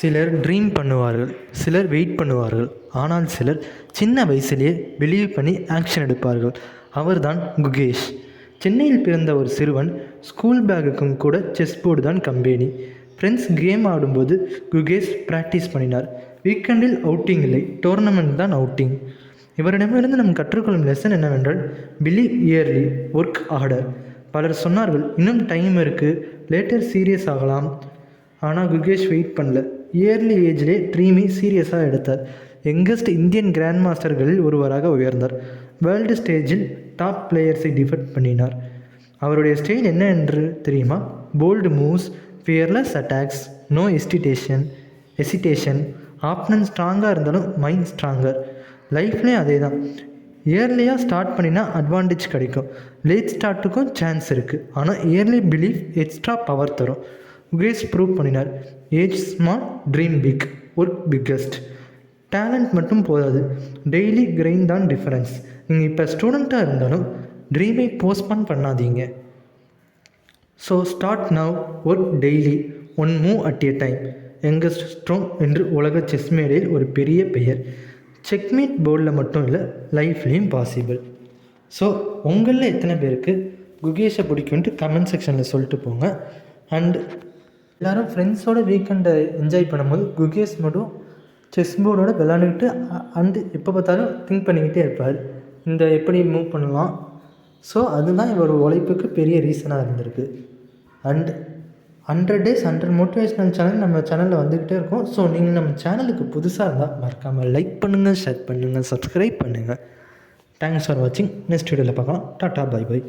சிலர் ட்ரீம் பண்ணுவார்கள், சிலர் வெயிட் பண்ணுவார்கள், ஆனால் சிலர் சின்ன வயசுலேயே பிலீவ் பண்ணி ஆக்ஷன் எடுப்பார்கள். அவர்தான் குகேஷ். சென்னையில் பிறந்த ஒரு சிறுவன். ஸ்கூல் பேக்குக்கும் கூட செஸ் போர்டு தான் கம்பெனி. ஃப்ரெண்ட்ஸ் கேம் ஆடும்போது குகேஷ் ப்ராக்டிஸ் பண்ணினார். வீக்கெண்டில் அவுட்டிங் இல்லை, டோர்னமெண்ட் தான் அவுட்டிங். இவரிடமிருந்து நம் கற்றுக்கொள்ளும் லெசன் என்னவென்றால், பிலீவ் இயர்லி, ஒர்க் ஆர்டர். பலர் சொன்னார்கள், இன்னும் டைம் இருக்குது, லேட்டர் சீரியஸ் ஆகலாம். ஆனால் குகேஷ் வெயிட் பண்ணல. இயர்லி ஏஜ்லேயே ட்ரீமை சீரியஸாக எடுத்தார். யங்கஸ்ட் இந்தியன் கிராண்ட் மாஸ்டர்களில் ஒருவராக உயர்ந்தார். வேர்ல்டு ஸ்டேஜில் டாப் பிளேயர்ஸை டிஃபெட் பண்ணினார். அவருடைய ஸ்டைல் என்ன என்று தெரியுமா? Bold moves, fearless attacks, no hesitation. Opponent ஸ்ட்ராங்காக இருந்தாலும் மைண்ட் ஸ்ட்ராங்கர். லைஃப்லேயும் அதே தான். இயர்லியாக ஸ்டார்ட் பண்ணினா அட்வான்டேஜ் கிடைக்கும், லேட் ஸ்டார்ட்டுக்கும் சான்ஸ் இருக்குது. ஆனால் இயர்லி பிலீஃப் எக்ஸ்ட்ரா பவர் தரும். குகேஷ் ப்ரூவ் பண்ணினார். Age small, dream big, work biggest. Talent மட்டும் போதாது, டெய்லி கிரைண்ட் தான் டிஃபரன்ஸ். நீங்கள் இப்போ ஸ்டூடெண்ட்டாக இருந்தாலும் ட்ரீமை போஸ்ட்பான் பண்ணாதீங்க. So start now, work daily, one move at a time. Youngest storm என்று உலக செஸ் மேடையில் ஒரு பெரிய பெயர். செக்மேட் போர்டில் மட்டும் இல்லை, லைஃப்லேயும் பாசிபிள். ஸோ உங்களில் எத்தனை பேருக்கு குகேஷை பிடிக்குன்ட்டு கமெண்ட் செக்ஷனில் சொல்லிட்டு போங்க. அண்ட் எல்லோரும் ஃப்ரெண்ட்ஸோட வீக்கெண்டை என்ஜாய் பண்ணும்போது குகேஷ் மட்டும் செஸ் போர்டோட விளாண்டுக்கிட்டு அண்டு எப்போ பார்த்தாலும் திங்க் பண்ணிக்கிட்டே இருப்பார், இந்த எப்படி மூவ் பண்ணலாம். ஸோ அதுதான் இவர் உழைப்புக்கு பெரிய ரீசனாக இருந்திருக்கு. அண்ட் 100 days 100 மோட்டிவேஷ்னல் சேனல் நம்ம சேனலில் வந்துக்கிட்டே இருக்கும். ஸோ நீங்கள் நம்ம சேனலுக்கு புதுசாக இருந்தால் மறக்காமல் லைக் பண்ணுங்கள், ஷேர் பண்ணுங்கள், சப்ஸ்கிரைப் பண்ணுங்கள். தேங்க்ஸ் ஃபார் வாட்சிங். நெக்ஸ்ட் வீடியோவில் பார்க்கலாம். Tata, bye by.